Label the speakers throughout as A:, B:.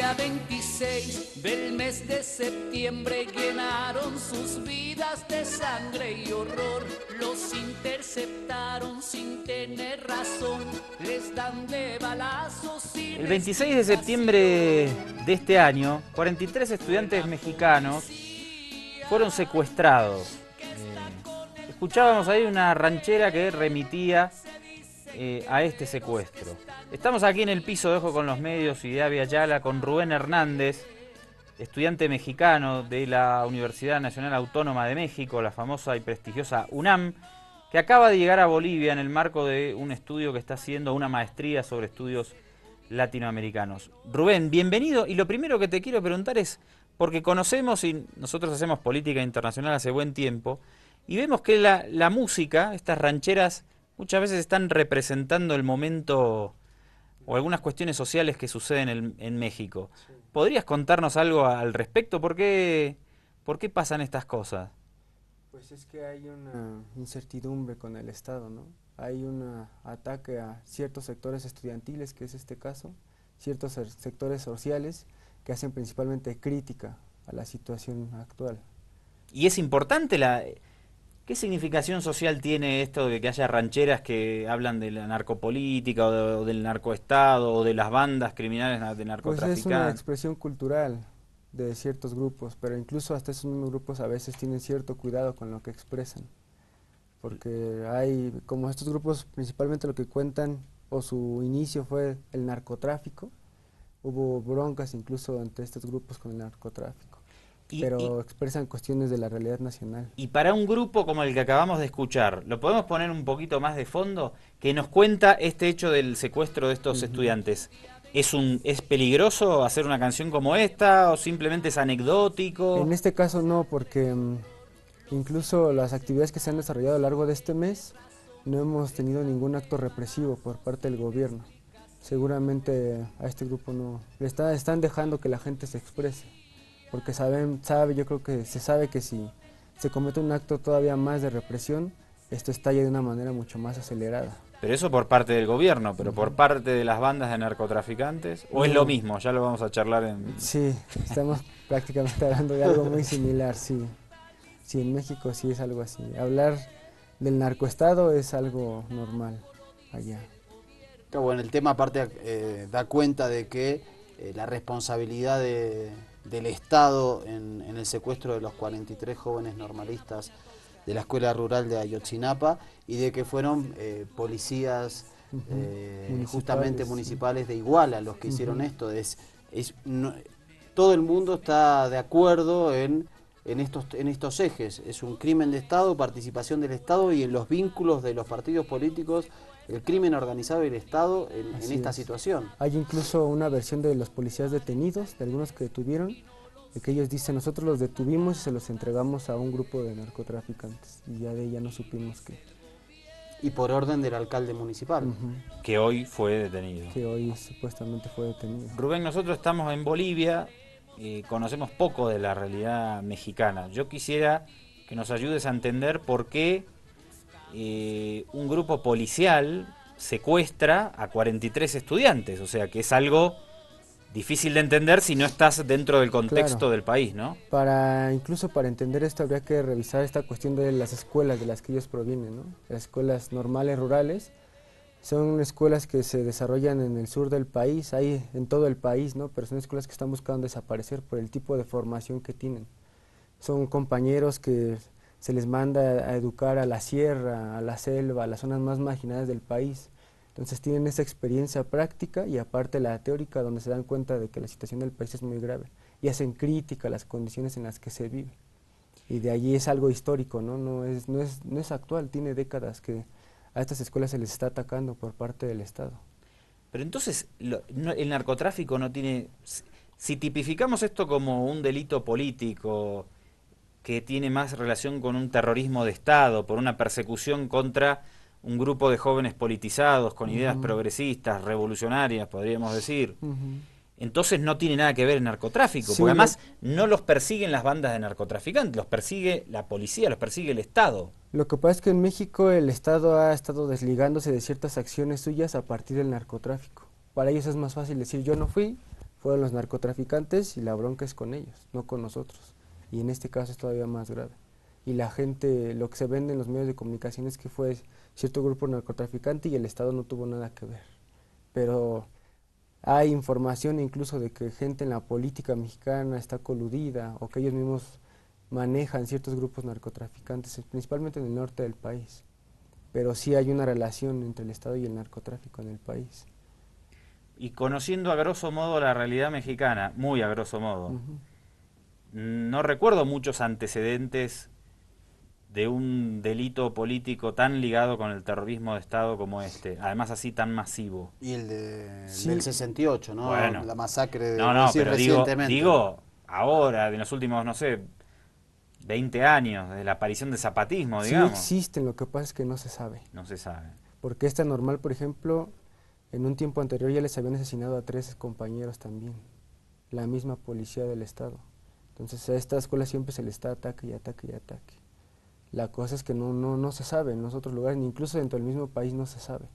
A: día 26 del mes de septiembre llenaron sus vidas de sangre y horror. Los interceptaron sin tener razón, les dan de balazos y...
B: El 26 de septiembre de este año, 43 estudiantes mexicanos fueron secuestrados. Escuchábamos ahí una ranchera que remitía a este secuestro. Estamos aquí en el piso de Ojo con los Medios y de Avia Yala con Rubén Hernández, estudiante mexicano de la Universidad Nacional Autónoma de México, la famosa y prestigiosa UNAM, que acaba de llegar a Bolivia en el marco de un estudio que está haciendo, una maestría sobre estudios latinoamericanos. Rubén, bienvenido, y lo primero que te quiero preguntar es, porque conocemos y nosotros hacemos política internacional hace buen tiempo, y vemos que la música, estas rancheras, muchas veces están representando el momento o algunas cuestiones sociales que suceden en México.
C: Sí.
B: ¿Podrías contarnos algo al respecto? ¿Por qué pasan estas cosas?
C: Pues es que hay una incertidumbre con el Estado, ¿no? Hay un ataque a ciertos sectores estudiantiles, que es este caso, ciertos sectores sociales que hacen principalmente crítica a la situación actual.
B: ¿Y es importante qué significación social tiene esto de que haya rancheras que hablan de la narcopolítica o del narcoestado o de las bandas criminales de narcotraficantes?
C: Pues es una expresión cultural de ciertos grupos, pero incluso hasta esos mismos grupos a veces tienen cierto cuidado con lo que expresan, porque hay, como estos grupos principalmente lo que cuentan o su inicio fue el narcotráfico, hubo broncas incluso entre estos grupos con el narcotráfico, pero expresan cuestiones de la realidad nacional.
B: Y para un grupo como el que acabamos de escuchar, ¿lo podemos poner un poquito más de fondo? Que nos cuenta este hecho del secuestro de estos estudiantes. ¿Es peligroso hacer una canción como esta o simplemente es anecdótico?
C: En este caso no, porque incluso las actividades que se han desarrollado a lo largo de este mes no hemos tenido ningún acto represivo por parte del gobierno. Seguramente a este grupo no le están dejando que la gente se exprese, porque yo creo que se sabe que si se comete un acto todavía más de represión, esto estalla de una manera mucho más acelerada.
B: Pero eso por parte del gobierno, pero por parte de las bandas de narcotraficantes, ¿o es lo mismo? Ya lo vamos a charlar en...
C: Sí, estamos prácticamente hablando de algo muy similar, sí. Sí, en México sí es algo así. Hablar del narcoestado es algo normal allá.
D: Pero bueno, el tema aparte da cuenta de que la responsabilidad del Estado en el secuestro de los 43 jóvenes normalistas de la escuela rural de Ayotzinapa y de que fueron policías justamente municipales de Iguala los que hicieron esto. Todo el mundo está de acuerdo en estos ejes. Es un crimen de Estado, participación del Estado y en los vínculos de los partidos políticos, el crimen organizado y el Estado en esta situación.
C: Hay incluso una versión de los policías detenidos, de algunos que detuvieron, de que ellos dicen, nosotros los detuvimos y se los entregamos a un grupo de narcotraficantes, y ya de ella no supimos qué.
D: Y por orden del alcalde municipal.
B: Que hoy fue detenido.
C: Que hoy supuestamente fue detenido.
B: Rubén, nosotros estamos en Bolivia, conocemos poco de la realidad mexicana. Yo quisiera que nos ayudes a entender por qué un grupo policial secuestra a 43 estudiantes, o sea que es algo difícil de entender si no estás dentro del contexto del país, ¿no?
C: Incluso para entender esto habría que revisar esta cuestión de las escuelas de las que ellos provienen, ¿no? Las escuelas normales rurales son escuelas que se desarrollan en el sur del país, hay en todo el país, ¿no? Pero son escuelas que están buscando desaparecer por el tipo de formación que tienen. Son compañeros que se les manda a educar a la sierra, a la selva, a las zonas más marginadas del país. Entonces tienen esa experiencia práctica y aparte la teórica, donde se dan cuenta de que la situación del país es muy grave y hacen crítica a las condiciones en las que se vive. Y de allí es algo histórico, ¿no? No es actual, tiene décadas que a estas escuelas se les está atacando por parte del Estado.
B: Pero entonces el narcotráfico no tiene... Si tipificamos esto como un delito político que tiene más relación con un terrorismo de Estado, por una persecución contra un grupo de jóvenes politizados con ideas progresistas, revolucionarias, podríamos decir. Entonces no tiene nada que ver el narcotráfico, porque además no los persiguen las bandas de narcotraficantes, los persigue la policía, los persigue el Estado.
C: Lo que pasa es que en México el Estado ha estado desligándose de ciertas acciones suyas a partir del narcotráfico. Para ellos es más fácil decir yo no fui, fueron los narcotraficantes y la bronca es con ellos, no con nosotros. Y en este caso es todavía más grave. Y la gente, lo que se vende en los medios de comunicación es que fue cierto grupo narcotraficante y el Estado no tuvo nada que ver. Pero hay información incluso de que gente en la política mexicana está coludida o que ellos mismos manejan ciertos grupos narcotraficantes, principalmente en el norte del país. Pero sí hay una relación entre el Estado y el narcotráfico en el país.
B: Y conociendo a grosso modo la realidad mexicana, muy a grosso modo, no recuerdo muchos antecedentes de un delito político tan ligado con el terrorismo de Estado como este, además así tan masivo.
D: Y el
C: Sí.
D: del 68, ¿no?
B: Bueno.
D: La masacre de
B: No, pero
D: recientemente.
B: digo ahora, de los últimos, no sé, 20 años, de la aparición del zapatismo,
C: Sí
B: digamos.
C: existen, lo que pasa es que no se sabe.
B: No se sabe.
C: Porque esta normal, por ejemplo, en un tiempo anterior ya les habían asesinado a 3 compañeros también, la misma policía del Estado. Entonces a esta escuela siempre se le está ataque y ataque y ataque. La cosa es que no se sabe en los otros lugares, ni incluso dentro del mismo país no se sabe.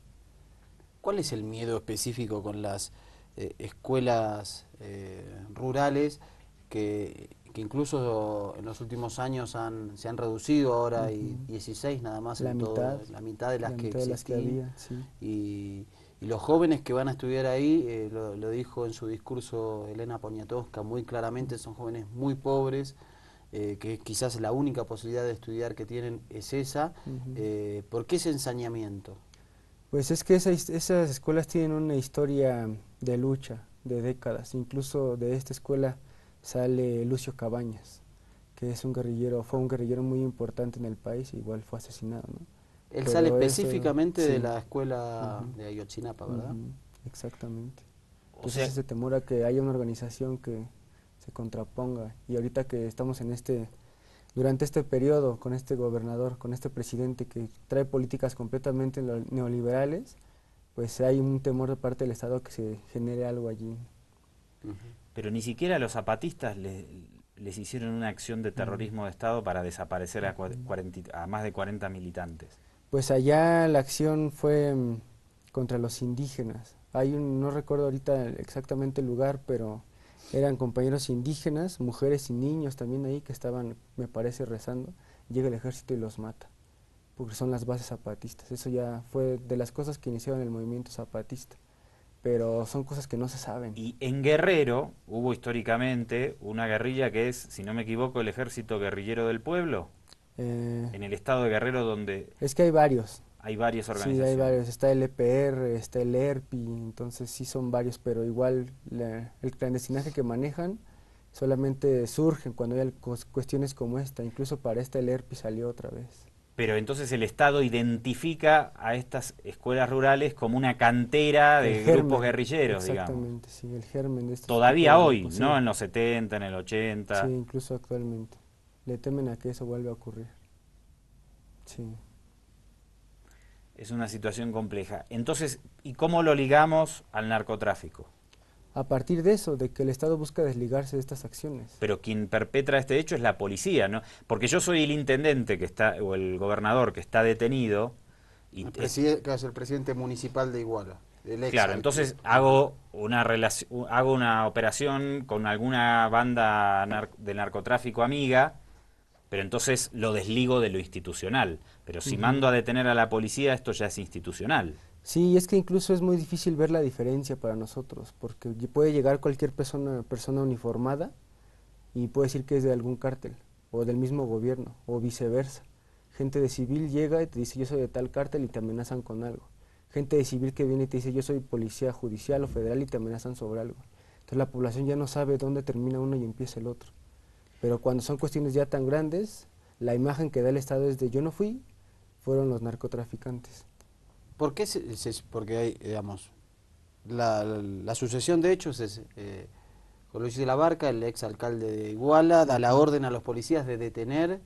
D: ¿Cuál es el miedo específico con las escuelas rurales que incluso en los últimos años se han reducido? Ahora hay 16 nada más
C: La
D: en
C: mitad,
D: todo, la mitad de las
C: la
D: que
C: mitad de las que
D: existían.
C: había, sí.
D: Y los jóvenes que van a estudiar ahí, lo dijo en su discurso Elena Poniatowska muy claramente, son jóvenes muy pobres, que quizás la única posibilidad de estudiar que tienen es esa. ¿Por qué ese ensañamiento?
C: Pues es que esas escuelas tienen una historia de lucha, de décadas. Incluso de esta escuela sale Lucio Cabañas, que es un guerrillero, fue un guerrillero muy importante en el país, igual fue asesinado, ¿no?
D: Él
C: Pero
D: sale
C: eso,
D: específicamente de
C: sí.
D: la escuela de Ayotzinapa, ¿verdad?
C: Exactamente.
B: O
C: Entonces
B: sea,
C: ese temor a que haya una organización que se contraponga. Y ahorita que estamos durante este periodo con este gobernador, con este presidente que trae políticas completamente neoliberales, pues hay un temor de parte del Estado que se genere algo allí.
B: pero ni siquiera los zapatistas les hicieron una acción de terrorismo de Estado para desaparecer a más de 40 militantes.
C: Pues allá la acción fue contra los indígenas. No recuerdo ahorita exactamente el lugar, pero eran compañeros indígenas, mujeres y niños también ahí que estaban, me parece, rezando. Llega el ejército y los mata, porque son las bases zapatistas. Eso ya fue de las cosas que iniciaron el movimiento zapatista, pero son cosas que no se saben.
B: Y en Guerrero hubo históricamente una guerrilla que es, si no me equivoco, el Ejército Guerrillero del Pueblo, en el estado de Guerrero, donde
C: Es que hay varios.
B: hay varias organizaciones.
C: Sí, hay varios. Está el EPR, está el ERPI, entonces sí son varios, pero igual el clandestinaje que manejan solamente surgen cuando hay cuestiones como esta. Incluso para esta el ERPI salió otra vez.
B: Pero entonces el Estado identifica a estas escuelas rurales como una cantera de grupos guerrilleros, digamos.
C: Exactamente, sí, el germen de estos.
B: Todavía hoy,
C: grupos,
B: ¿no?
C: sí.
B: En los 70, en el 80.
C: Sí, incluso actualmente. Le temen a que eso vuelva a ocurrir. Sí.
B: Es una situación compleja. Entonces, ¿y cómo lo ligamos al narcotráfico?
C: A partir de eso, de que el Estado busca desligarse de estas acciones.
B: Pero quien perpetra este hecho es la policía, ¿no? Porque yo soy el intendente que está, o el gobernador que está detenido. Y
D: Que es el presidente municipal de Iguala.
B: claro, entonces hago una operación con alguna banda de narcotráfico amiga, pero entonces lo desligo de lo institucional. Pero si mando a detener a la policía, esto ya es institucional.
C: Sí, es que incluso es muy difícil ver la diferencia para nosotros, porque puede llegar cualquier persona uniformada y puede decir que es de algún cártel, o del mismo gobierno, o viceversa. Gente de civil llega y te dice yo soy de tal cártel y te amenazan con algo. Gente de civil que viene y te dice yo soy policía judicial o federal y te amenazan sobre algo. Entonces la población ya no sabe dónde termina uno y empieza el otro. Pero cuando son cuestiones ya tan grandes, la imagen que da el Estado es de yo no fui, fueron los narcotraficantes.
D: ¿Por qué? Porque hay, digamos, la sucesión de hechos es, con Luis de la Barca, el ex alcalde de Iguala, da la orden a los policías de detener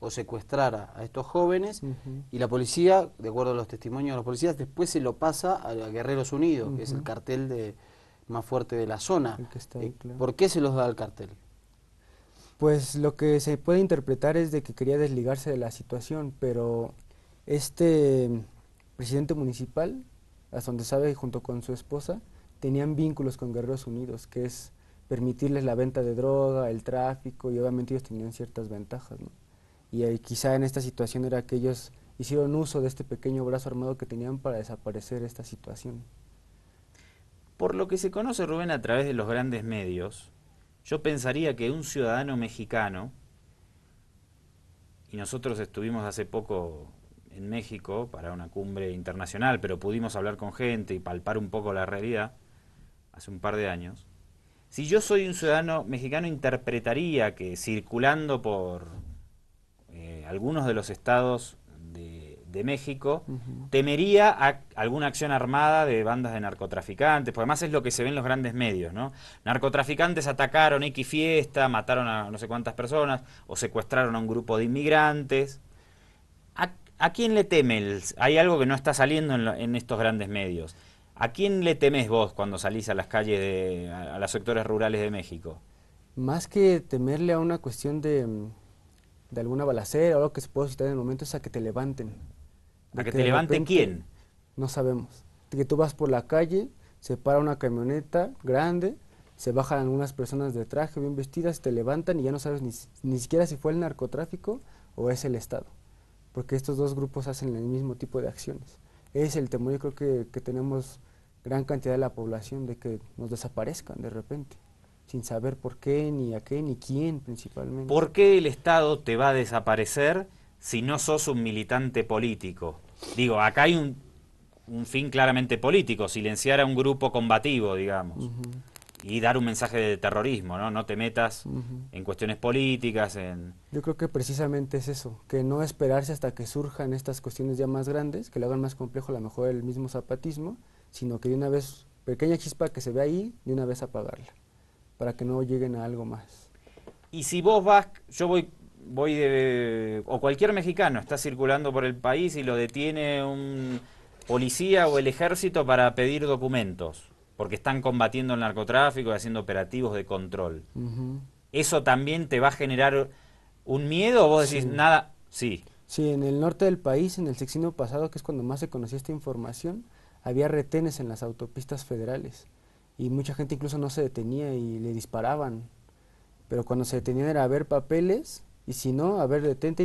D: o secuestrar a estos jóvenes, y la policía, de acuerdo a los testimonios de los policías, después se lo pasa a Guerreros Unidos, que es el cartel más fuerte de la zona.
C: El que está ahí, claro.
D: ¿Por qué se los da al cartel?
C: Pues lo que se puede interpretar es de que quería desligarse de la situación, pero este presidente municipal, hasta donde sabe, junto con su esposa, tenían vínculos con Guerreros Unidos, que es permitirles la venta de droga, el tráfico, y obviamente ellos tenían ciertas ventajas, ¿no? Y quizá en esta situación era que ellos hicieron uso de este pequeño brazo armado que tenían para desaparecer esta situación.
B: Por lo que se conoce, Rubén, a través de los grandes medios, yo pensaría que un ciudadano mexicano, y nosotros estuvimos hace poco en México para una cumbre internacional, pero pudimos hablar con gente y palpar un poco la realidad, hace un par de años. Si yo soy un ciudadano mexicano, interpretaría que circulando por algunos de los estados de México, temería alguna acción armada de bandas de narcotraficantes, porque además es lo que se ve en los grandes medios, ¿no? Narcotraficantes atacaron X fiesta, mataron a no sé cuántas personas, o secuestraron a un grupo de inmigrantes. ¿A quién le teme? Hay algo que no está saliendo en estos grandes medios. ¿A quién le temés vos cuando salís a las calles, a los sectores rurales de México?
C: Más que temerle a una cuestión de alguna balacera o algo que se puede citar en el momento, es a que te levanten.
B: ¿A que te levante quién?
C: No sabemos. De que tú vas por la calle, se para una camioneta grande, se bajan algunas personas de traje bien vestidas, te levantan y ya no sabes ni siquiera si fue el narcotráfico o es el Estado. Porque estos dos grupos hacen el mismo tipo de acciones. Es el temor, yo creo que tenemos gran cantidad de la población, de que nos desaparezcan de repente, sin saber por qué, ni a qué, ni quién principalmente.
B: ¿Por qué el Estado te va a desaparecer si no sos un militante político? Digo, acá hay un fin claramente político, silenciar a un grupo combativo, digamos, y dar un mensaje de terrorismo, ¿no? No te metas en cuestiones políticas,
C: Yo creo que precisamente es eso, que no esperarse hasta que surjan estas cuestiones ya más grandes, que lo hagan más complejo a lo mejor el mismo zapatismo, sino que de una vez, pequeña chispa que se ve ahí, de una vez apagarla, para que no lleguen a algo más.
B: Y si vos vas, yo voy o cualquier mexicano está circulando por el país y lo detiene un policía o el ejército para pedir documentos, porque están combatiendo el narcotráfico y haciendo operativos de control. ¿Eso también te va a generar un miedo o vos decís nada? Sí.
C: Sí, en el norte del país, en el sexenio pasado, que es cuando más se conocía esta información, había retenes en las autopistas federales y mucha gente incluso no se detenía y le disparaban, pero cuando se detenían era a ver papeles y si no, a ver, detente,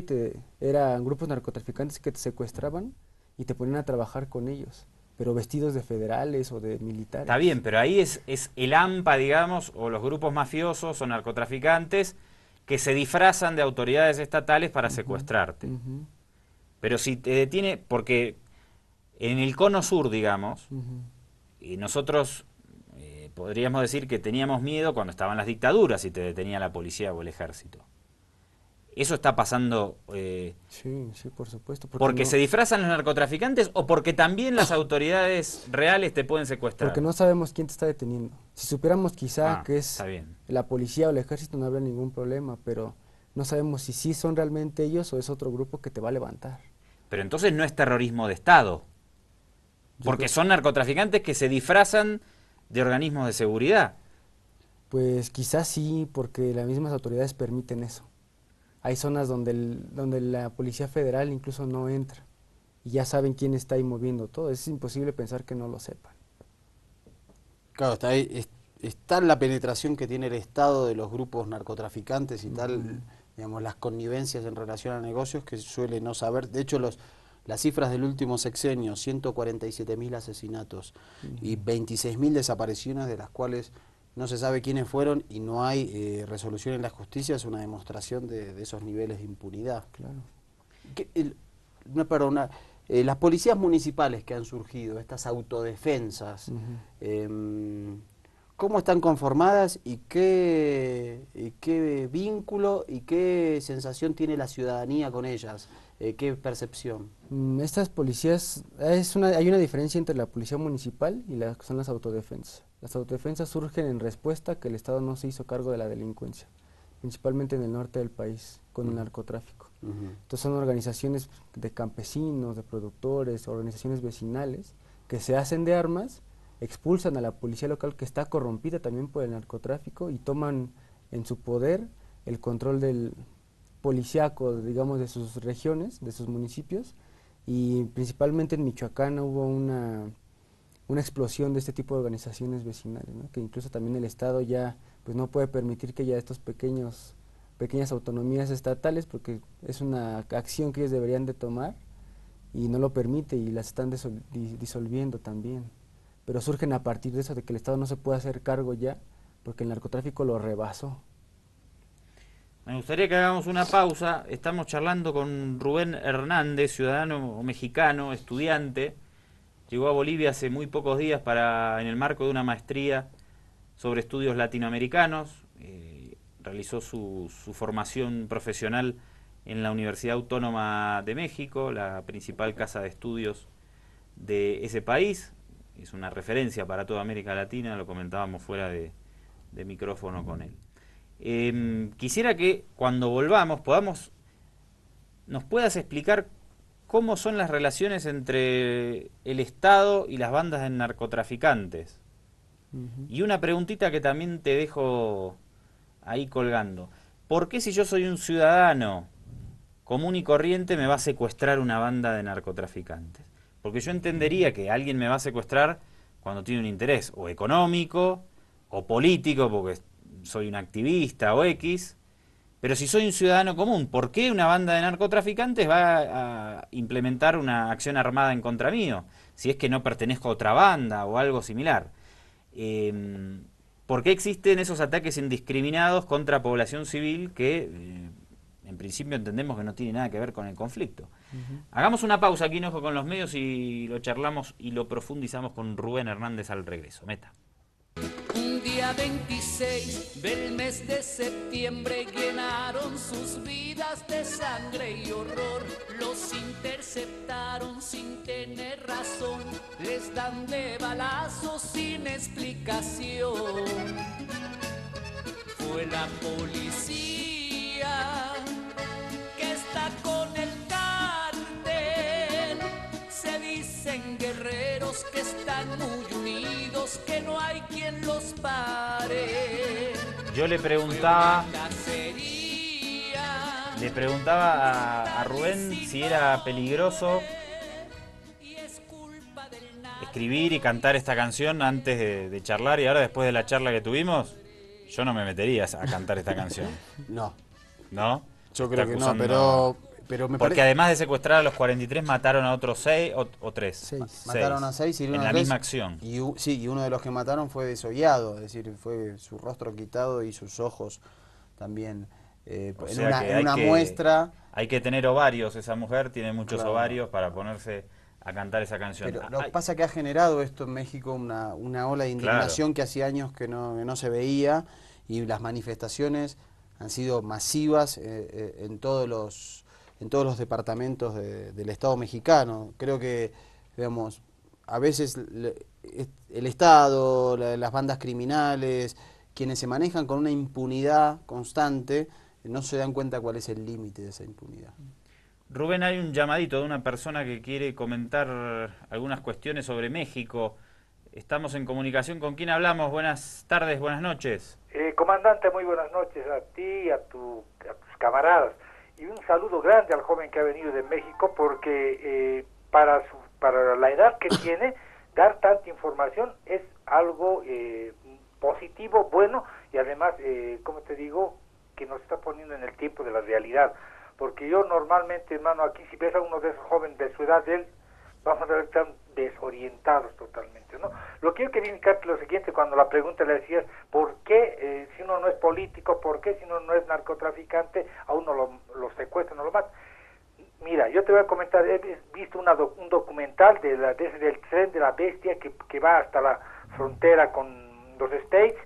C: y eran grupos narcotraficantes que te secuestraban y te ponían a trabajar con ellos, pero vestidos de federales o de militares.
B: Está bien, pero ahí es el AMPA, digamos, o los grupos mafiosos o narcotraficantes que se disfrazan de autoridades estatales para secuestrarte. Pero si te detiene, porque en el cono sur, digamos, y nosotros podríamos decir que teníamos miedo cuando estaban las dictaduras y te detenía la policía o el ejército. ¿Eso está pasando
C: sí, por supuesto.
B: porque
C: no,
B: se disfrazan los narcotraficantes o porque también las autoridades reales te pueden secuestrar?
C: Porque no sabemos quién te está deteniendo. Si supiéramos quizá que es la policía o el ejército, no habría ningún problema, pero no sabemos si sí son realmente ellos o es otro grupo que te va a levantar.
B: Pero entonces no es terrorismo de Estado, porque son narcotraficantes que se disfrazan de organismos de seguridad.
C: Pues quizás sí, porque las mismas autoridades permiten eso. Hay zonas donde la Policía Federal incluso no entra y ya saben quién está ahí moviendo todo. Es imposible pensar que no lo sepan.
D: Claro, está ahí, está la penetración que tiene el Estado de los grupos narcotraficantes y tal, digamos, las connivencias en relación a negocios que suele no saber. De hecho, las cifras del último sexenio, 147.000 asesinatos y 26.000 desapariciones, de las cuales no se sabe quiénes fueron y no hay resolución en la justicia, es una demostración de esos niveles de impunidad.
C: Claro.
D: Las policías municipales que han surgido, estas autodefensas, ¿cómo están conformadas y qué vínculo y qué sensación tiene la ciudadanía con ellas? ¿Qué percepción?
C: Estas policías, hay una diferencia entre la policía municipal y las que son las autodefensas. Las autodefensas surgen en respuesta a que el Estado no se hizo cargo de la delincuencia, principalmente en el norte del país, con el narcotráfico. Entonces son organizaciones de campesinos, de productores, organizaciones vecinales, que se hacen de armas, expulsan a la policía local que está corrompida también por el narcotráfico y toman en su poder el control del policiaco, digamos, de sus regiones, de sus municipios, y principalmente en Michoacán hubo una explosión de este tipo de organizaciones vecinales, ¿no? Que incluso también el Estado ya pues no puede permitir que haya estos pequeñas autonomías estatales, porque es una acción que ellos deberían de tomar y no lo permite y las están disolviendo también. Pero surgen a partir de eso, de que el Estado no se puede hacer cargo ya, porque el narcotráfico lo rebasó.
B: Me gustaría que hagamos una pausa. Estamos charlando con Rubén Hernández, ciudadano mexicano, estudiante. Llegó a Bolivia hace muy pocos días en el marco de una maestría sobre estudios latinoamericanos. Realizó su formación profesional en la Universidad Autónoma de México, la principal casa de estudios de ese país. Es una referencia para toda América Latina, lo comentábamos fuera de micrófono con él. Quisiera que cuando volvamos nos puedas explicar cómo son las relaciones entre el Estado y las bandas de narcotraficantes. Y una preguntita que también te dejo ahí colgando. ¿Por qué si yo soy un ciudadano común y corriente me va a secuestrar una banda de narcotraficantes? Porque yo entendería que alguien me va a secuestrar cuando tiene un interés o económico o político, porque soy un activista o X, pero si soy un ciudadano común, ¿por qué una banda de narcotraficantes va a implementar una acción armada en contra mío? Si es que no pertenezco a otra banda o algo similar. ¿Por qué existen esos ataques indiscriminados contra población civil que en principio entendemos que no tiene nada que ver con el conflicto? Hagamos una pausa aquí en Ojo con los Medios y lo charlamos y lo profundizamos con Rubén Hernández al regreso. Meta.
A: Un día 26 del mes de septiembre llenaron sus vidas de sangre y horror. Los interceptaron sin tener razón, les dan de balazos sin explicación. Fue la policía que está con el cártel. Se dicen guerreros que están muy unidos, que no hay quien los pare.
B: Yo le preguntaba a Rubén si era peligroso escribir y cantar esta canción antes de charlar, y ahora después de la charla que tuvimos, yo no me metería a cantar esta canción.
D: No.
B: ¿No?
D: Yo creo que no, pero me
B: porque además de secuestrar a los 43, mataron a otros 6 o 3.
D: Mataron a 6 y
B: en la misma acción.
D: Y uno de los que mataron fue desollado, es decir, fue su rostro quitado y sus ojos también. En una muestra.
B: Hay que tener ovarios, esa mujer tiene muchos ovarios para ponerse a cantar esa canción.
D: Pero lo que pasa es que ha generado esto en México una ola de indignación que hacía años que no se veía, y las manifestaciones han sido masivas en todos los departamentos del Estado mexicano. Creo que, digamos, a veces el Estado, las bandas criminales, quienes se manejan con una impunidad constante, no se dan cuenta cuál es el límite de esa impunidad.
B: Rubén, hay un llamadito de una persona que quiere comentar algunas cuestiones sobre México. Estamos en comunicación. ¿Con quién hablamos? Buenas tardes, buenas noches.
E: Comandante, muy buenas noches a ti y a tus camaradas. Y un saludo grande al joven que ha venido de México, porque para la edad que tiene, dar tanta información es algo positivo, bueno, y además, como te digo, que nos está poniendo en el tiempo de la realidad. Porque yo normalmente, hermano, aquí si ves a uno de esos jóvenes de su edad, vamos a ver, están desorientados totalmente, ¿no? Lo que yo quería indicarte es lo siguiente, cuando la pregunta le decías, ¿por qué si uno no es político, por qué si uno no es narcotraficante, a uno lo secuestran, no lo matan? Mira, yo te voy a comentar, he visto un documental del tren de la bestia que va hasta la frontera con los States,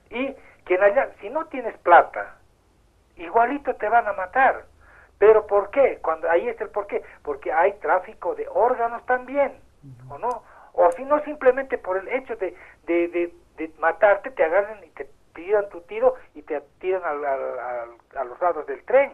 E: y que en allá, si no tienes plata, igualito te van a matar. ¿Pero por qué? Ahí está el por qué. Porque hay tráfico de órganos también, ¿o no? O si no, simplemente por el hecho de matarte, te agarran y te tiran tu tiro y te tiran a los lados del tren,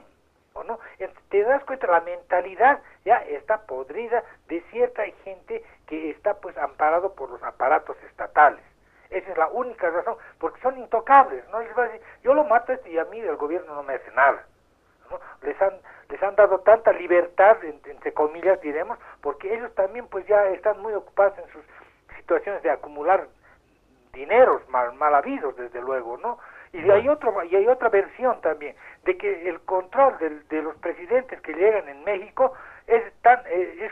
E: ¿o no? Te das cuenta, la mentalidad ya está podrida de cierta gente que está pues amparado por los aparatos estatales. Esa es la única razón, porque son intocables, ¿no? Les va a decir, yo lo mato y a mí el gobierno no me hace nada, ¿no? Les han dado tanta libertad, entre comillas diremos, porque ellos también pues ya están muy ocupados en sus situaciones de acumular dineros mal habidos, desde luego, ¿no? Y hay otra versión también, de que el control de los presidentes que llegan en México es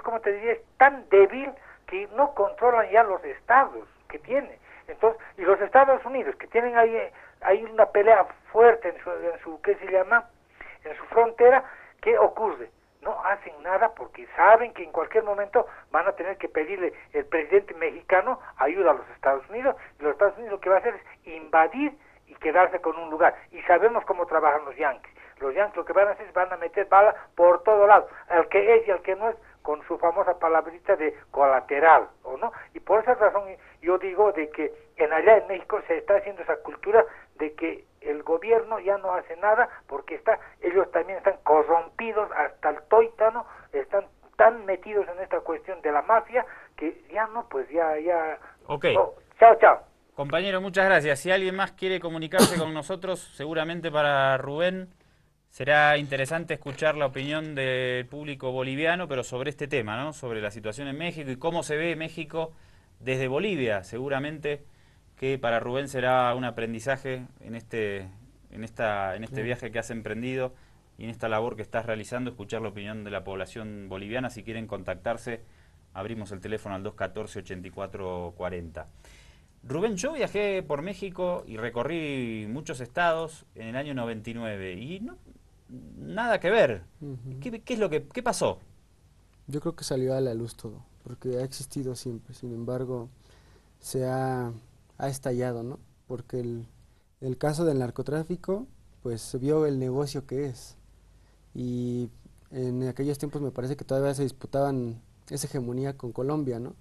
E: como te diría, es tan débil que no controlan ya los estados que tiene. Entonces, y los Estados Unidos, que tienen ahí una pelea fuerte en su ¿qué se llama?, en su frontera, ¿qué ocurre? No hacen nada porque saben que en cualquier momento van a tener que pedirle el presidente mexicano ayuda a los Estados Unidos, y los Estados Unidos lo que va a hacer es invadir y quedarse con un lugar. Y sabemos cómo trabajan los yanquis. Los yanquis lo que van a hacer es van a meter bala por todo lado, al que es y al que no es, con su famosa palabrita de colateral, ¿o no? Y por esa razón yo digo de que allá en México se está haciendo esa cultura de que el gobierno ya no hace nada porque ellos también están corrompidos hasta el tuétano, están tan metidos en esta cuestión de la mafia que ya no, pues ya.
B: Ok.
E: Oh, chao.
B: Compañero, muchas gracias. Si alguien más quiere comunicarse con nosotros, seguramente para Rubén será interesante escuchar la opinión del público boliviano, pero sobre este tema, ¿no? Sobre la situación en México y cómo se ve México desde Bolivia. Seguramente que para Rubén será un aprendizaje en este viaje que has emprendido y en esta labor que estás realizando, escuchar la opinión de la población boliviana. Si quieren contactarse, abrimos el teléfono al 214-8440. Rubén, yo viajé por México y recorrí muchos estados en el año 99 y no, nada que ver. ¿Qué pasó?
C: Yo creo que salió a la luz todo, porque ha existido siempre. Sin embargo, se ha estallado, ¿no? Porque el caso del narcotráfico, pues se vio el negocio que es. Y en aquellos tiempos me parece que todavía se disputaban esa hegemonía con Colombia, ¿no?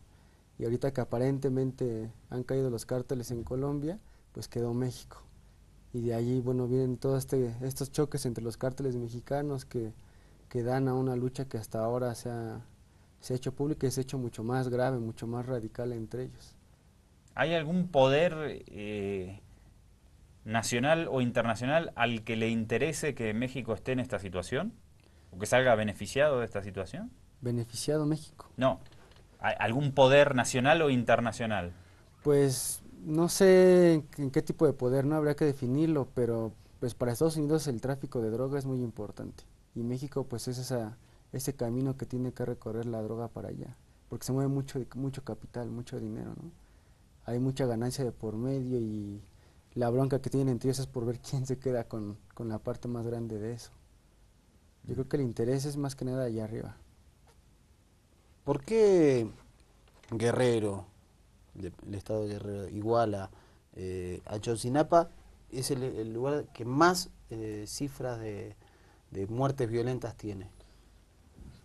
C: Y ahorita que aparentemente han caído los cárteles en Colombia, pues quedó México. Y de allí, bueno, vienen todos estos choques entre los cárteles mexicanos que dan a una lucha que hasta ahora se ha hecho pública y se ha hecho mucho más grave, mucho más radical entre ellos.
B: ¿Hay algún poder nacional o internacional al que le interese que México esté en esta situación? ¿O que salga beneficiado de esta situación?
C: ¿Beneficiado México?
B: No. ¿Algún poder nacional o internacional?
C: Pues no sé en qué tipo de poder, no habría que definirlo, pero pues para Estados Unidos el tráfico de droga es muy importante. Y México pues es ese camino que tiene que recorrer la droga para allá, porque se mueve mucho capital, mucho dinero, ¿no? Hay mucha ganancia de por medio y la bronca que tienen entre ellos es por ver quién se queda con la parte más grande de eso. Yo creo que el interés es más que nada allá arriba.
D: ¿Por qué Guerrero, el estado de Guerrero, Iguala, Ayotzinapa, es el lugar que más cifras de muertes violentas tiene?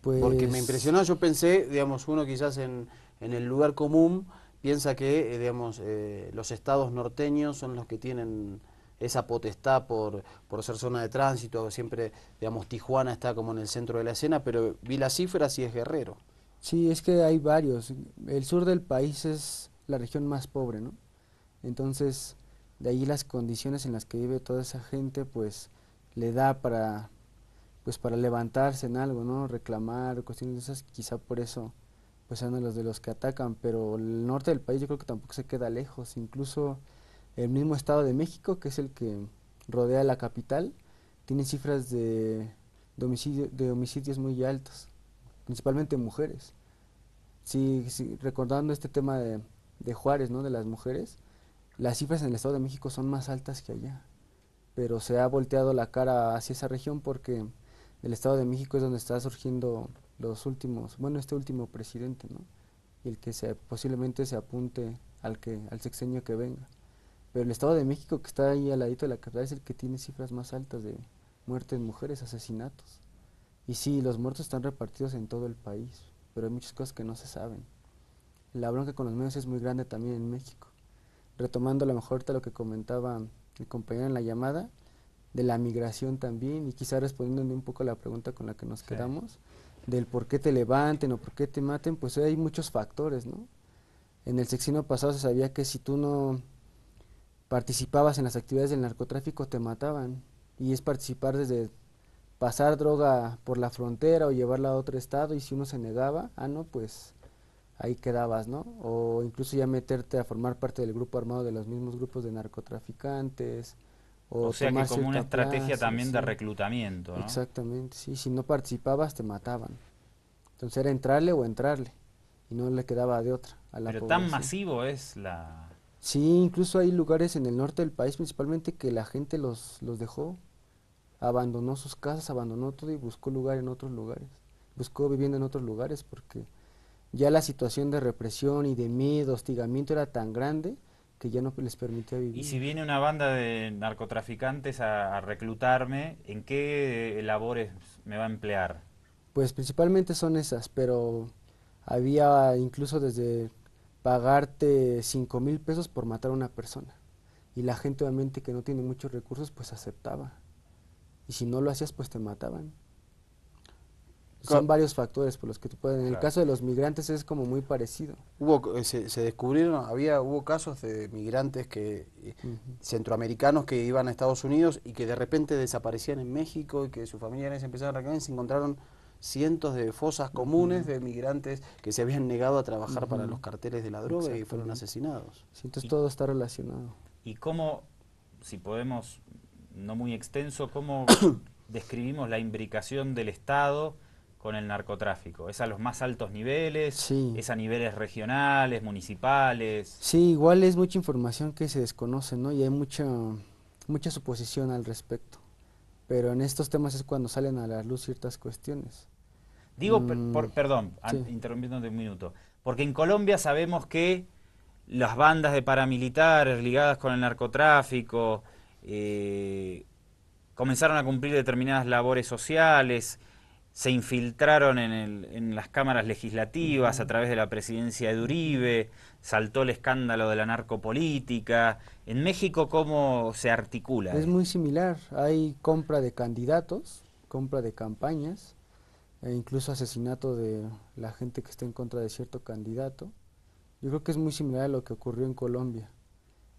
C: Pues,
D: porque me impresionó, yo pensé, digamos, uno quizás en el lugar común piensa que, los estados norteños son los que tienen esa potestad por ser zona de tránsito, siempre, digamos, Tijuana está como en el centro de la escena, pero vi las cifras y es Guerrero.
C: Sí, es que hay varios. El sur del país es la región más pobre, ¿no? Entonces, de ahí las condiciones en las que vive toda esa gente, pues, le da para levantarse en algo, ¿no? Reclamar, cuestiones de esas, quizá por eso, pues, son de los que atacan, pero el norte del país yo creo que tampoco se queda lejos. Incluso el mismo Estado de México, que es el que rodea la capital, tiene cifras de homicidios muy altos, principalmente mujeres. Sí, recordando este tema de Juárez, ¿no? De las mujeres, las cifras en el Estado de México son más altas que allá, pero se ha volteado la cara hacia esa región porque el Estado de México es donde está surgiendo este último presidente, ¿no? Y el que posiblemente se apunte al sexenio que venga. Pero el Estado de México, que está ahí al ladito de la capital, es el que tiene cifras más altas de muertes, mujeres, asesinatos. Y sí, los muertos están repartidos en todo el país, pero hay muchas cosas que no se saben. La bronca con los medios es muy grande también en México. Retomando a lo mejor ahorita lo que comentaba el compañero en la llamada, de la migración también, y quizá respondiendo un poco a la pregunta con la que nos quedamos, del por qué te levanten o por qué te maten, pues hay muchos factores, ¿no? En el sexenio pasado se sabía que si tú no participabas en las actividades del narcotráfico te mataban, y es participar desde pasar droga por la frontera o llevarla a otro estado, y si uno se negaba, no, pues ahí quedabas, ¿no? O incluso ya meterte a formar parte del grupo armado de los mismos grupos de narcotraficantes,
B: O sea que
C: tomar
B: como una
C: cierta
B: estrategia
C: plaza,
B: también de
C: sí.
B: reclutamiento, ¿no?
C: Exactamente, sí, si no participabas te mataban. Entonces era entrarle o entrarle, y no le quedaba de otra a la
B: Pero tan
C: población.
B: masivo es la...
C: Sí, incluso hay lugares en el norte del país principalmente que la gente los dejó, abandonó sus casas, abandonó todo y buscó lugar en otros lugares, buscó vivienda en otros lugares porque ya la situación de represión y de miedo, hostigamiento era tan grande que ya no les permitía
B: Y
C: vivir.
B: si viene una banda de narcotraficantes a reclutarme, ¿en qué labores me va a emplear?
C: Pues principalmente son esas, pero había incluso desde pagarte 5,000 pesos por matar a una persona. Y la gente obviamente que no tiene muchos recursos pues aceptaba. Y si no lo hacías pues te mataban. Son varios factores por los que tú puedes. En el
B: Claro.
C: caso de los migrantes es como muy parecido.
D: Se descubrieron, hubo casos de migrantes
C: Ujú.
D: centroamericanos que iban a Estados Unidos y que de repente desaparecían en México y que sus familiares empezaron a reclamar y se encontraron cientos de fosas comunes de migrantes que se habían negado a trabajar para los carteles de la droga y fueron
C: Exactamente.
D: asesinados.
C: Sí, entonces
B: ¿Y,
C: todo está relacionado.
B: y cómo, si podemos, no muy extenso, cómo describimos la imbricación del Estado con el narcotráfico? ¿Es a los más altos niveles?
C: Sí,
B: ¿Es a niveles regionales, municipales?
C: sí, igual es mucha información que se desconoce, ¿no? Y hay mucha suposición al respecto. Pero en estos temas es cuando salen a la luz ciertas cuestiones.
B: Digo,
C: Mm,
B: perdón,
C: sí,
B: interrumpiéndote un minuto, porque en Colombia sabemos que las bandas de paramilitares ligadas con el narcotráfico comenzaron a cumplir determinadas labores sociales, se infiltraron en las cámaras legislativas a
C: ujú.
B: través de la presidencia de Uribe, saltó el escándalo de la narcopolítica. En México, ¿cómo se articula
C: Es muy
B: esto?
C: similar. Hay compra de candidatos, compra de campañas, e incluso asesinato de la gente que está en contra de cierto candidato. Yo creo que es muy similar a lo que ocurrió en Colombia.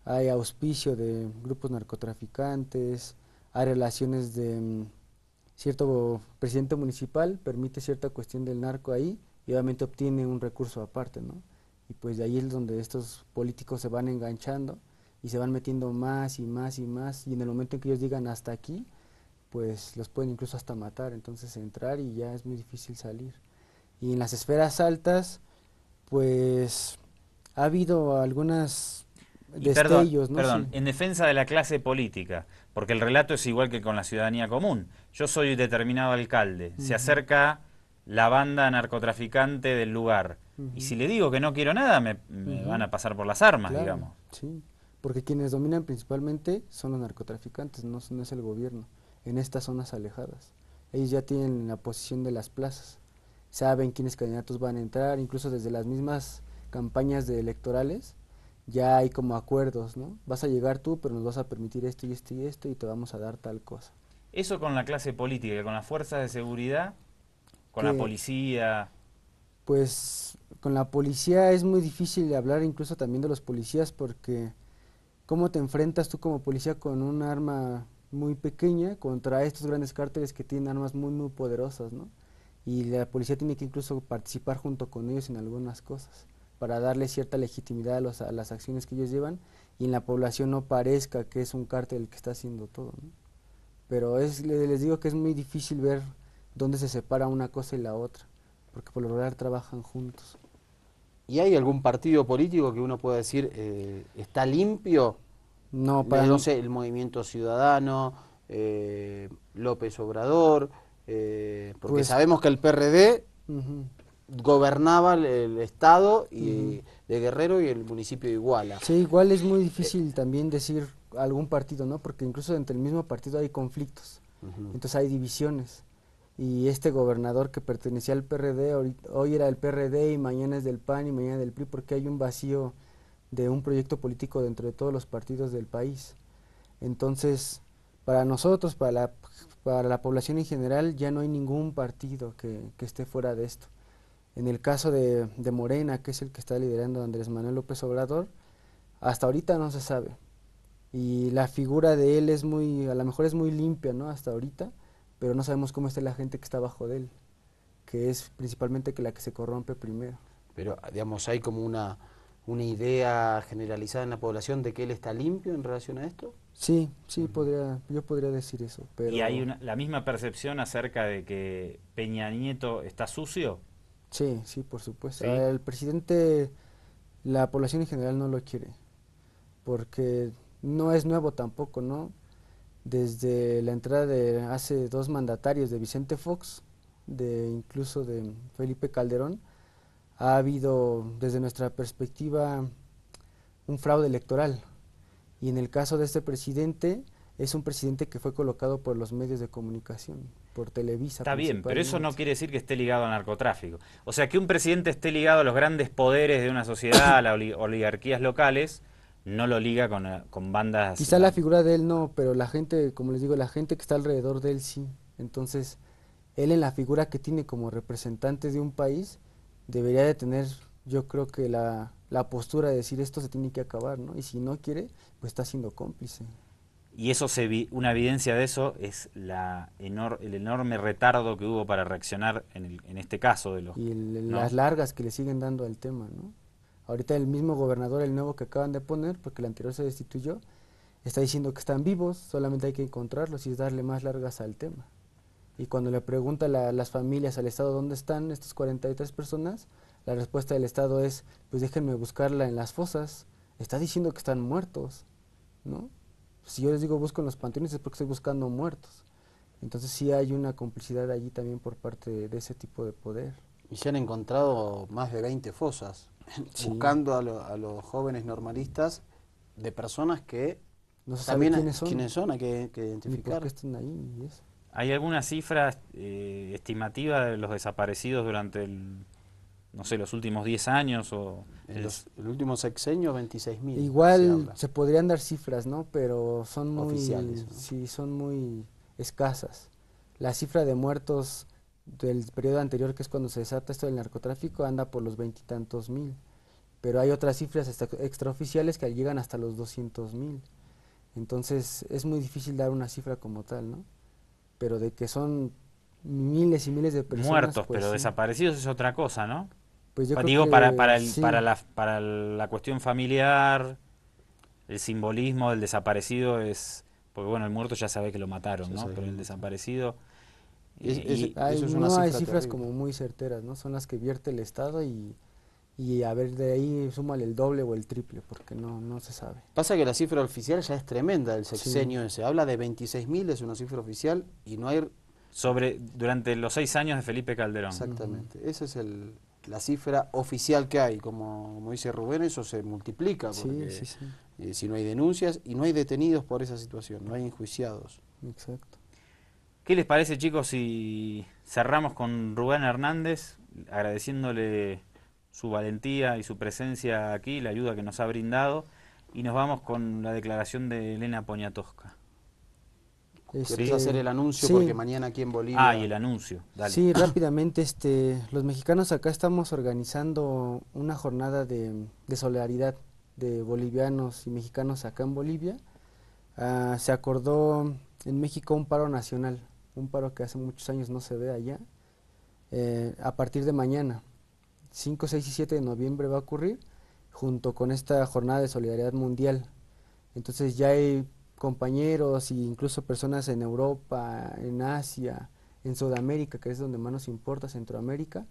C: Hay auspicio de grupos narcotraficantes, hay relaciones de cierto presidente municipal, permite cierta cuestión del narco ahí y obviamente obtiene un recurso aparte, ¿no? Y pues de ahí es donde estos políticos se van enganchando y se van metiendo más y más y más y en el momento en que ellos digan hasta aquí, pues los pueden incluso hasta matar, entonces entrar y ya es muy difícil salir. Y en las esferas altas, pues ha habido algunos
B: Y perdón,
C: destellos, ¿no?
B: perdón,
C: Sí.
B: en defensa de la clase política, porque el relato es igual que con la ciudadanía común. Yo soy determinado alcalde, se
C: Ujú,
B: acerca la banda narcotraficante del lugar, y
C: ujú,
B: si le digo que no quiero nada, me van
C: ujú.
B: a pasar por las armas,
C: Claro,
B: digamos.
C: sí, porque quienes dominan principalmente son los narcotraficantes, no es el gobierno, en estas zonas alejadas. Ellos ya tienen la posición de las plazas, saben quiénes candidatos van a entrar, incluso desde las mismas campañas de electorales, ya hay como acuerdos, ¿no? Vas a llegar tú, pero nos vas a permitir esto y esto y esto y te vamos a dar tal cosa.
B: Eso con la clase política, con las fuerzas de seguridad, con la
C: Que
B: policía.
C: pues con la policía es muy difícil hablar incluso también de los policías porque ¿cómo te enfrentas tú como policía con un arma muy pequeña contra estos grandes cárteles que tienen armas muy poderosas, ¿no? Y la policía tiene que incluso participar junto con ellos en algunas cosas para darle cierta legitimidad a las acciones que ellos llevan y en la población no parezca que es un cártel el que está haciendo todo, ¿no? Pero les digo que es muy difícil ver dónde se separa una cosa y la otra, porque por lo regular trabajan juntos.
D: ¿Y hay algún partido político que uno pueda decir está limpio?
C: No,
D: No sé, el Movimiento Ciudadano, López Obrador, porque
C: pues,
D: sabemos que el PRD
C: ujú,
D: gobernaba el estado
C: ujú.
D: de Guerrero y el municipio de Iguala.
C: Sí, igual es muy difícil también decir algún partido, ¿no? Porque incluso entre el mismo partido hay conflictos,
D: Ujú.
C: entonces hay divisiones. Y este gobernador que pertenecía al PRD, hoy era del PRD y mañana es del PAN y mañana del PRI, porque hay un vacío de un proyecto político dentro de todos los partidos del país. Entonces, para nosotros, para la población en general, ya no hay ningún partido que esté fuera de esto. En el caso de Morena, que es el que está liderando Andrés Manuel López Obrador, hasta ahorita no se sabe. Y la figura de él es muy, a lo mejor es muy limpia, ¿no? Hasta ahorita, pero no sabemos cómo está la gente que está abajo de él, que es principalmente que la que se corrompe primero.
D: Pero, digamos, hay como una idea generalizada en la población de que él está limpio en relación a esto.
C: Sí, yo podría decir eso, pero...
B: ¿Y hay la misma percepción acerca de que Peña Nieto está sucio?
C: Sí, por supuesto.
B: ¿Sí?
C: El presidente, la población en general no lo quiere, porque no es nuevo tampoco, ¿no? Desde la entrada de hace 2 mandatarios, de Vicente Fox, incluso de Felipe Calderón, ha habido, desde nuestra perspectiva, un fraude electoral. Y en el caso de este presidente, es un presidente que fue colocado por los medios de comunicación, por Televisa.
B: Está bien, pero eso no
C: principalmente.
B: quiere decir que esté ligado al narcotráfico. O sea, que un presidente esté ligado a los grandes poderes de una sociedad, a las oligarquías locales, no lo liga con bandas...
C: Quizá la figura de él no, pero la gente, como les digo, la gente que está alrededor de él sí. Entonces, él en la figura que tiene como representante de un país, debería de tener, yo creo que la postura de decir esto se tiene que acabar, ¿no? Y si no quiere, pues está siendo cómplice.
B: Y eso una evidencia de eso es el enorme retardo que hubo para reaccionar en este caso de los...
C: Y
B: ¿no?
C: las largas que le siguen dando al tema, ¿no? Ahorita el mismo gobernador, el nuevo que acaban de poner, porque el anterior se destituyó, está diciendo que están vivos, solamente hay que encontrarlos y darle más largas al tema. Y cuando le pregunta a las familias, al Estado, ¿dónde están estas 43 personas? La respuesta del Estado es, pues déjenme buscarla en las fosas. Está diciendo que están muertos, ¿no? Si yo les digo busco en los panteones es porque estoy buscando muertos. Entonces sí hay una complicidad allí también por parte de ese tipo de poder.
D: Y se han encontrado más de 20 fosas,
C: Sí.
D: buscando a los jóvenes normalistas de personas que
C: No se sabe
D: también
C: quiénes son,
D: hay que
C: ni por
D: identificar.
C: qué están ahí y eso.
B: ¿Hay alguna cifra estimativa de los desaparecidos durante no sé, los últimos 10 años?
D: El último sexenio, 26.000.
C: Igual se podrían dar cifras, ¿no? Pero son muy,
D: oficiales, ¿no?
C: Sí, son muy escasas. La cifra de muertos del periodo anterior, que es cuando se desata esto del narcotráfico, anda por los 20 y tantos mil. Pero hay otras cifras extraoficiales que llegan hasta los 200.000. Entonces es muy difícil dar una cifra como tal, ¿no? Pero de que son miles y miles de personas,
B: muertos,
C: pues,
B: pero
C: sí.
B: desaparecidos es otra cosa, ¿no?
C: Pues yo creo
B: Digo,
C: que sí.
B: para la cuestión familiar, el simbolismo del desaparecido es... Porque bueno, el muerto ya sabe que lo mataron,
D: Ya
B: ¿no?
D: sabe
B: Pero
D: que
B: el
D: lo
B: desaparecido...
D: Eso es una
C: No hay
D: cifra
C: cifras
D: terrible.
C: como muy certeras, ¿no? Son las que vierte el Estado y a ver, de ahí súmale el doble o el triple, porque no se sabe.
D: Pasa que la cifra oficial ya es tremenda del sexenio. Se habla de 26.000, es una cifra oficial, y no hay...
B: durante los 6 años de Felipe Calderón.
D: Exactamente, esa es la cifra oficial que hay. Como dice Rubén, eso se multiplica, porque
C: Sí.
D: si no hay denuncias y no hay detenidos por esa situación, no hay enjuiciados.
C: Exacto.
B: ¿Qué les parece, chicos, si cerramos con Rubén Hernández, agradeciéndole su valentía y su presencia aquí, la ayuda que nos ha brindado, y nos vamos con la declaración de Elena Poniatowska?
D: ¿Querés hacer el anuncio?
C: Sí.
D: Porque mañana aquí en Bolivia...
B: Ah, y el anuncio, dale.
C: Sí, rápidamente, los mexicanos acá estamos organizando una jornada de solidaridad de bolivianos y mexicanos acá en Bolivia. Se acordó en México un paro nacional, un paro que hace muchos años no se ve allá. A partir de mañana, 5, 6 y 7 de noviembre va a ocurrir, junto con esta jornada de solidaridad mundial. Entonces ya hay compañeros e incluso personas en Europa, en Asia, en Sudamérica, que es donde más nos importa, Centroamérica,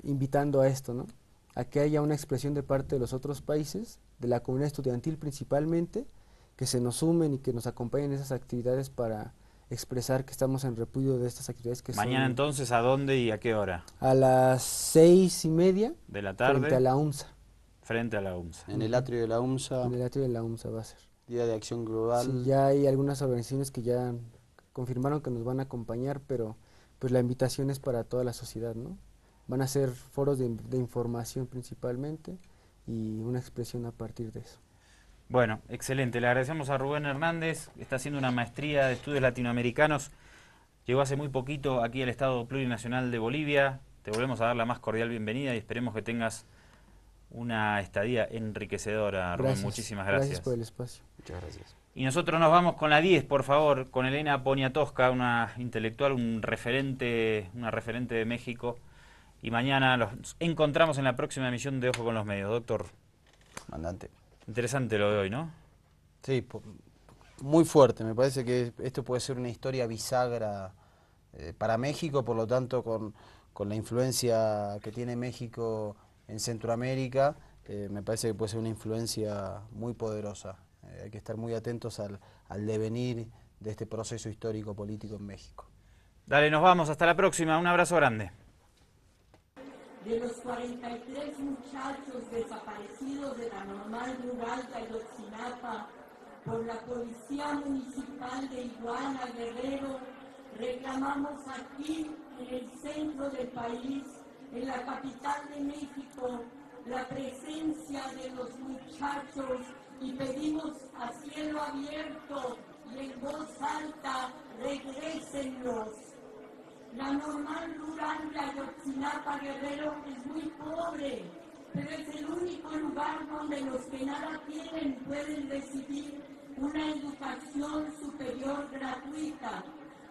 C: invitando a esto, ¿no? A que haya una expresión de parte de los otros países, de la comunidad estudiantil principalmente, que se nos sumen y que nos acompañen en esas actividades para expresar que estamos en repudio de estas actividades que
B: Mañana
C: son
B: entonces, ¿a dónde y a qué hora?
C: a las 6:30
B: De la tarde.
C: frente a la UMSA.
B: Frente a la UMSA.
D: En el atrio de la UMSA,
C: En el atrio de la UMSA va a ser.
D: Día de Acción Global.
C: Sí, ya hay algunas organizaciones que ya confirmaron que nos van a acompañar, pero pues la invitación es para toda la sociedad, ¿no? Van a ser foros de información principalmente y una expresión a partir de eso.
B: Bueno, excelente. Le agradecemos a Rubén Hernández, está haciendo una maestría de estudios latinoamericanos. Llegó hace muy poquito aquí al Estado Plurinacional de Bolivia. Te volvemos a dar la más cordial bienvenida y esperemos que tengas una estadía enriquecedora, Rubén.
C: Gracias.
B: Muchísimas gracias.
C: Gracias por el espacio.
D: Muchas gracias.
B: Y nosotros nos vamos con la 10, por favor, con Elena Poniatowska, una intelectual, una referente de México, y mañana los encontramos en la próxima emisión de Ojo con los Medios. Doctor,
D: Mandante.
B: interesante lo de hoy, ¿no?
D: Sí, muy fuerte. Me parece que esto puede ser una historia bisagra para México, por lo tanto, con la influencia que tiene México en Centroamérica, me parece que puede ser una influencia muy poderosa. Hay que estar muy atentos al devenir de este proceso histórico político en México.
B: Dale, nos vamos. Hasta la próxima. Un abrazo grande.
F: De los 43 muchachos desaparecidos de la normal rural de Ayotzinapa por la Policía Municipal de Iguala, Guerrero, reclamamos aquí, en el centro del país, en la capital de México, la presencia de los muchachos y pedimos a cielo abierto y en voz alta, regrésenlos. La normal rural de Ayotzinapa, Guerrero, es muy pobre, pero es el único lugar donde los que nada tienen pueden recibir una educación superior gratuita.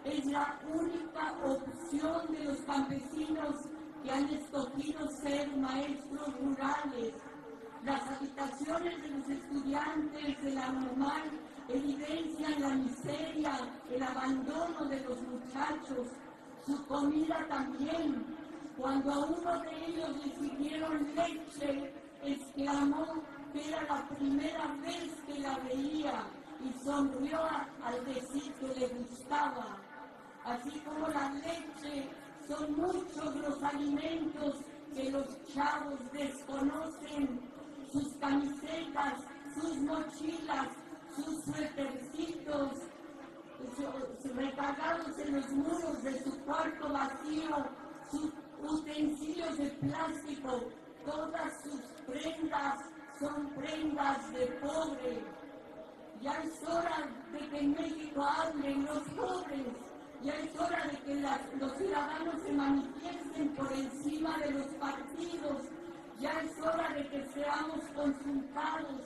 F: Es la única opción de los campesinos que han escogido ser maestros rurales. Las habitaciones de los estudiantes de la normal evidencian la miseria, el abandono de los muchachos, su comida también. Cuando a uno de ellos le sirvieron leche, exclamó que era la primera vez que la veía y sonrió al decir que le gustaba. Así como la leche, son muchos los alimentos que los chavos desconocen, sus camisetas, sus mochilas, sus suétercitos, recargados en los muros de su cuarto vacío, sus utensilios de plástico, todas sus prendas son prendas de pobre. Ya es hora de que en México hablen los pobres, ya es hora de que los ciudadanos se manifiesten por encima de los partidos, ya es hora de que seamos consultados.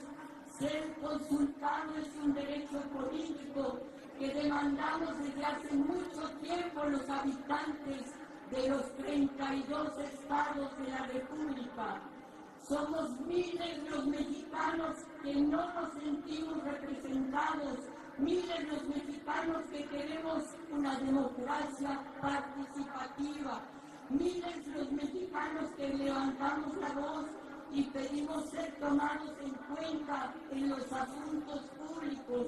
F: Ser consultado es un derecho político que demandamos desde hace mucho tiempo los habitantes de los 32 estados de la República. Somos miles los mexicanos que no nos sentimos representados, miles los mexicanos que queremos una democracia participativa, miles los mexicanos que levantamos la voz y pedimos ser tomados en cuenta en los asuntos públicos.